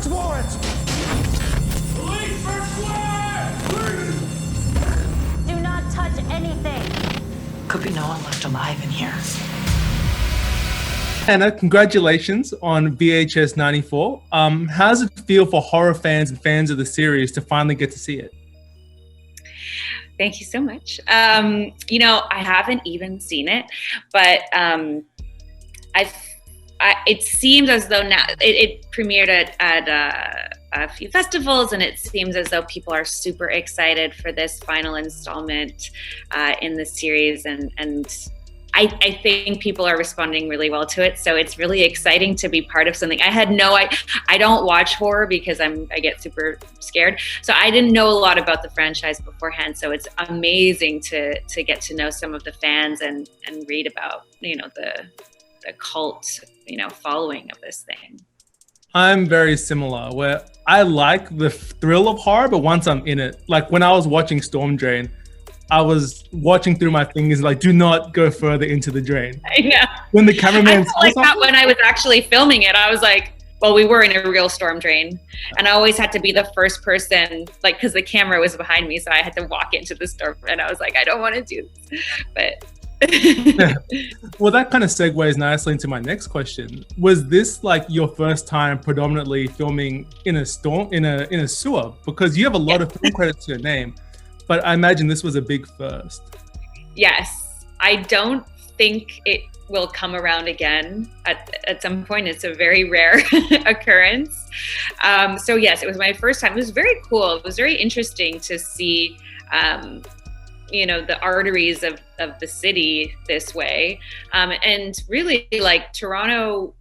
Search warrant! Police search warrant! Do not touch anything. Could be no one left alive in here. Anna, congratulations on VHS 94. How does it feel for horror fans and fans of the series to finally get to see it? Thank you so much. You know, I haven't even seen it, but it seems as though now it premiered at a few festivals, and it seems as though people are super excited for this final installment in the series, and I think people are responding really well to it. So it's really exciting to be part of something. I don't watch horror because I get super scared. So I didn't know a lot about the franchise beforehand. So it's amazing to get to know some of the fans and read about, you know, the cult, you know, following of this thing. I'm very similar, where I like the thrill of horror, but once I'm in it, like when I was watching Storm Drain, I was watching through my fingers, like, do not go further into the drain. I know. When the cameraman I felt like that when I was actually filming it. I was like, well, we were in a real storm drain, and I always had to be the first person, like, because the camera was behind me, so I had to walk into the storm, and I was like, I don't want to do this, but. Well, that kind of segues nicely into my next question. Was this like your first time predominantly filming in a storm, in a sewer? Because you have a lot of film credits to your name, but I imagine this was a big first. Yes, I don't think it will come around again at some point. It's a very rare occurrence. So yes, it was my first time. It was very cool. It was very interesting to see, you know, the arteries of the city this way. And really, like, Toronto,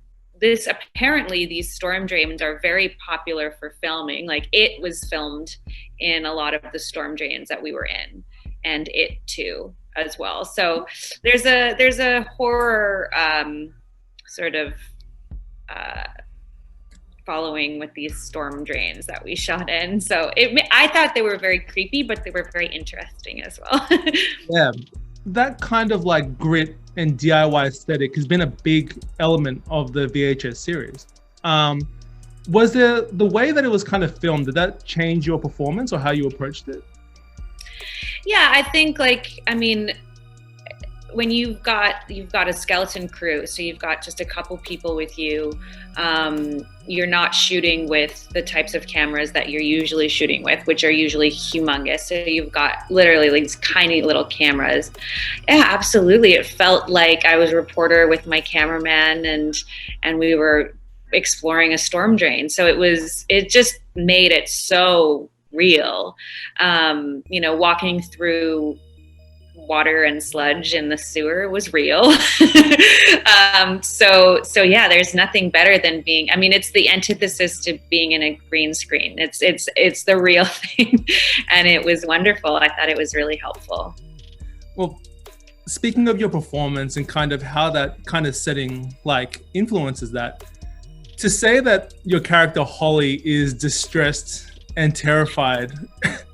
apparently these storm drains are very popular for filming. Like, it was filmed in a lot of the storm drains that we were in, and It too as well. So there's a horror sort of following with these storm drains that we shot in. So I thought they were very creepy, but they were very interesting as well. Yeah, that kind of like grit and DIY aesthetic has been a big element of the VHS series. Was there the way that it was kind of filmed, did that change your performance or how you approached it? Yeah, I think, like, I mean, when you've got a skeleton crew, so you've got just a couple people with you, you're not shooting with the types of cameras that you're usually shooting with, which are usually humongous. So you've got literally like these tiny little cameras. Yeah, absolutely. It felt like I was a reporter with my cameraman, and we were exploring a storm drain. So it just made it so real. You know, walking through water and sludge in the sewer was real. So yeah, there's nothing better than being, I mean, it's the antithesis to being in a green screen. It's the real thing. And it was wonderful. I thought it was really helpful. Well, speaking of your performance and kind of how that kind of setting like influences that, to say that your character Holly is distressed and terrified,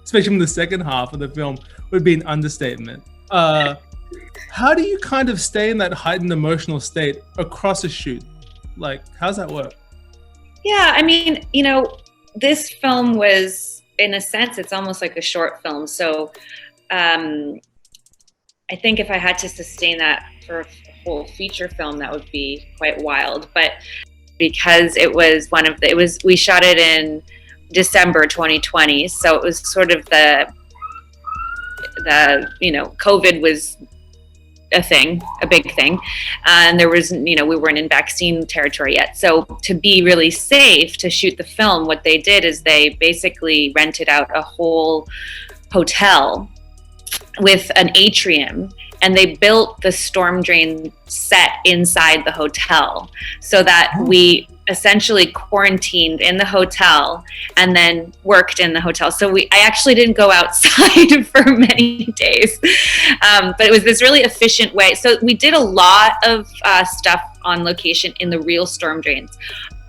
especially in the second half of the film, would be an understatement. How do you kind of stay in that heightened emotional state across a shoot? Like, how's that work? Yeah, I mean, you know, this film was, in a sense, it's almost like a short film. So I think if I had to sustain that for a whole feature film, that would be quite wild. But because we shot it in December 2020, so it was sort of the you know, COVID was a big thing, and there was, you know, we weren't in vaccine territory yet. So to be really safe to shoot the film, what they did is they basically rented out a whole hotel with an atrium, and they built the storm drain set inside the hotel, so that we essentially quarantined in the hotel and then worked in the hotel. So I actually didn't go outside for many days, but it was this really efficient way. So we did a lot of stuff on location in the real storm drains.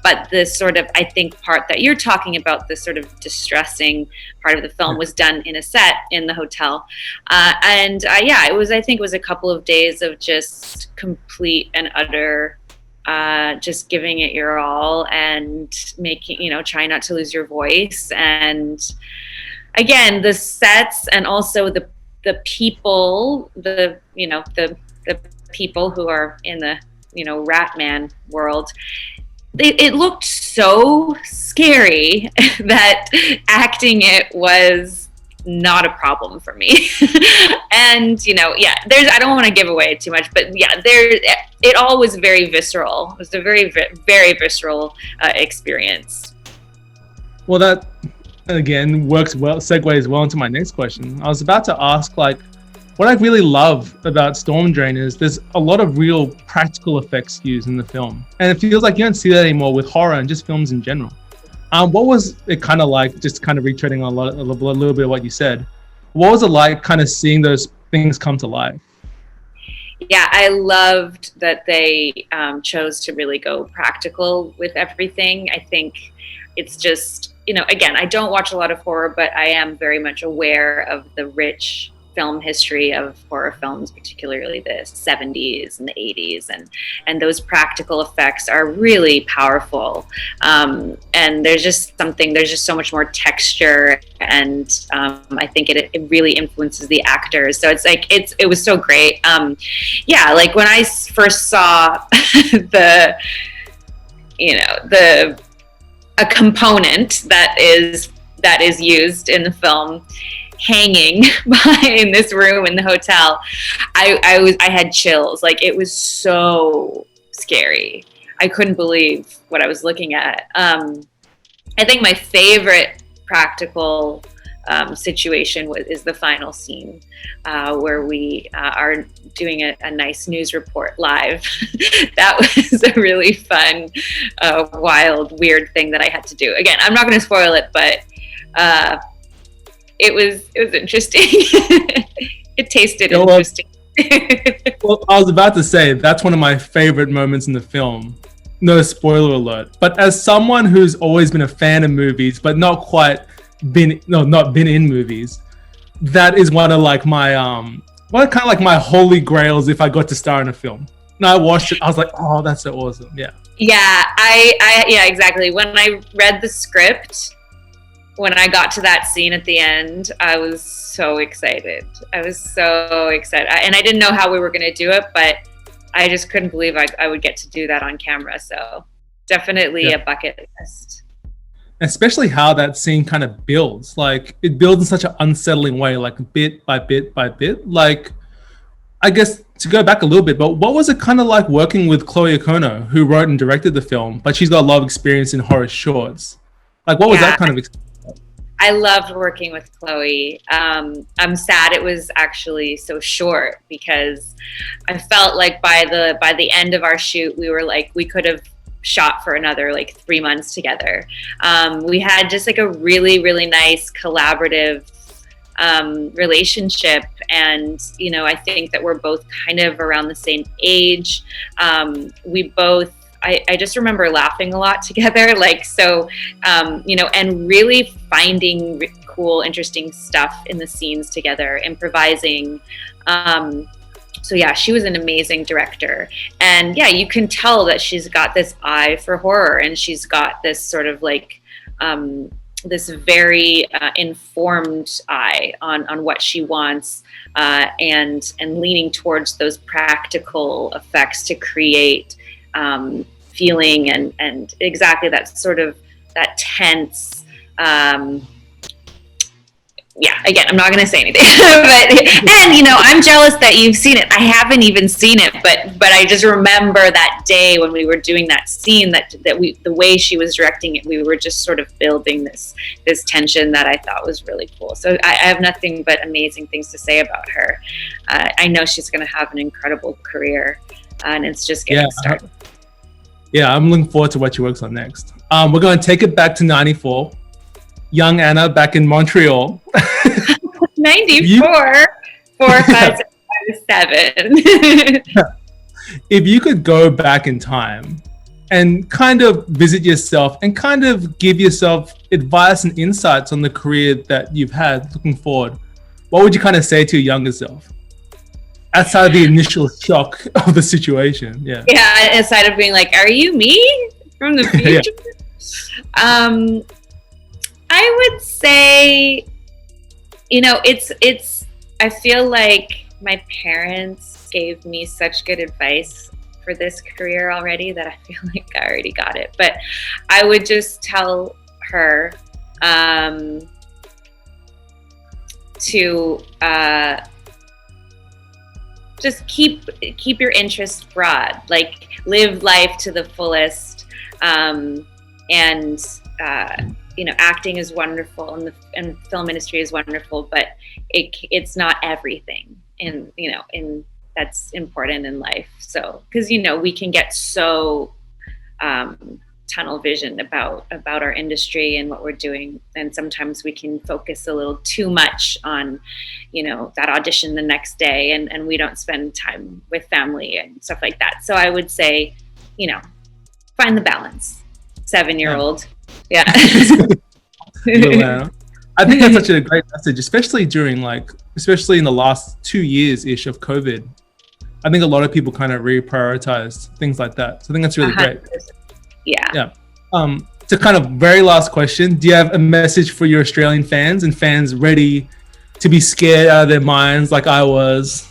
But this sort of, I think, part that you're talking about, this sort of distressing part of the film, was done in a set in the hotel. Yeah, I think it was a couple of days of just complete and utter just giving it your all and making, trying not to lose your voice. And again, the sets and also the people, the people who are in the, Rat Man world, it looked so scary that acting it was not a problem for me. And I don't want to give away too much, but it all was very visceral. It was a very, very visceral experience. Well, that again segues well into my next question. I was about to ask, like, what I really love about Storm Drain is there's a lot of real practical effects used in the film, and it feels like you don't see that anymore with horror and just films in general. What was it kind of like, just kind of retreading on a little bit of what you said, what was it like kind of seeing those things come to life? Yeah, I loved that they chose to really go practical with everything. I think it's just, again, I don't watch a lot of horror, but I am very much aware of the rich film history of horror films, particularly the 70s and the 80s, and those practical effects are really powerful. And there's just so much more texture, and I think it really influences the actors. So it's like it was so great. Like when I first saw a component that is used in the film hanging in this room in the hotel, I had chills. Like, it was so scary. I couldn't believe what I was looking at. I think my favorite practical situation is the final scene where we are doing a nice news report live. That was a really fun, wild, weird thing that I had to do. Again, I'm not going to spoil it, but it was interesting. It tasted interesting. Well, I was about to say, that's one of my favorite moments in the film. No spoiler alert. But as someone who's always been a fan of movies, but not been in movies, that is one of like my kind of like my holy grails if I got to star in a film. And I watched it, I was like, oh, that's so awesome. Yeah. Yeah, I exactly. When I read the script, when I got to that scene at the end, I was so excited. And I didn't know how we were going to do it, but I just couldn't believe I would get to do that on camera. So definitely a bucket list. Especially how that scene kind of builds. Like, it builds in such an unsettling way, like bit by bit by bit. Like, I guess to go back a little bit, but what was it kind of like working with Chloe Coon, who wrote and directed the film, but she's got a lot of experience in horror shorts? Like, what was that kind of experience? I loved working with Chloe. I'm sad it was actually so short, because I felt like by the end of our shoot, we were like, we could have shot for another like 3 months together. We had just like a really, really nice collaborative relationship, and I think that we're both kind of around the same age. I just remember laughing a lot together, like, so, and really finding cool, interesting stuff in the scenes together, improvising. So yeah, she was an amazing director. And yeah, you can tell that she's got this eye for horror, and she's got this sort of like, this very informed eye on what she wants, and leaning towards those practical effects to create feeling and exactly that sort of that tense. Again, I'm not going to say anything, but I'm jealous that you've seen it. I haven't even seen it, but I just remember that day when we were doing that scene, that the way she was directing it, we were just sort of building this tension that I thought was really cool. So I have nothing but amazing things to say about her. I know she's going to have an incredible career, and it's just getting started. Yeah, I'm looking forward to what she works on next. We're going to take it back to 94. Young Anna back in Montreal. 94, 4, 5, 7. If you could go back in time and kind of visit yourself and kind of give yourself advice and insights on the career that you've had looking forward, what would you kind of say to your younger self? outside of the initial shock of the situation. Yeah. Yeah, aside of being like, are you me from the future? I would say, it's I feel like my parents gave me such good advice for this career already that I feel like I already got it. But I would just tell her to just keep your interest broad, like live life to the fullest, and acting is wonderful and film industry is wonderful, but it's not everything, and that's important in life. So because we can get so tunnel vision about our industry and what we're doing, and sometimes we can focus a little too much on that audition the next day, and we don't spend time with family and stuff like that. So I would say find the balance, 7-year-old. Yeah. I think that's such a great message, especially especially in the last 2 years ish of COVID. I think a lot of people kind of reprioritized things like that. So I think that's really great. Yeah. So kind of very last question. Do you have a message for your Australian fans and fans ready to be scared out of their minds like I was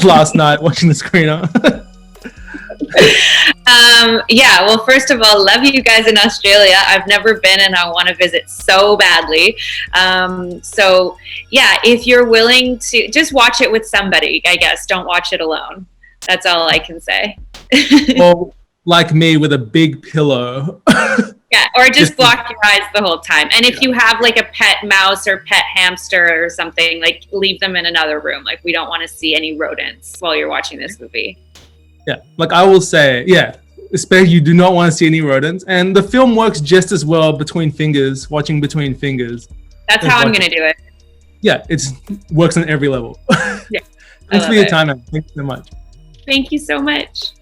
last night watching the screener? Well, first of all, love you guys in Australia. I've never been and I want to visit so badly. If you're willing to just watch it with somebody, I guess, don't watch it alone. That's all I can say. Well, like me with a big pillow. Yeah, or just block your eyes the whole time. And if you have like a pet mouse or pet hamster or something, like leave them in another room. Like we don't want to see any rodents while you're watching this movie. Yeah, like I will say, especially you do not want to see any rodents. And the film works just as well watching between fingers. That's how I'm going to do it. Yeah, it works on every level. Yeah. Thanks for your time, man. Thank you so much. Thank you so much.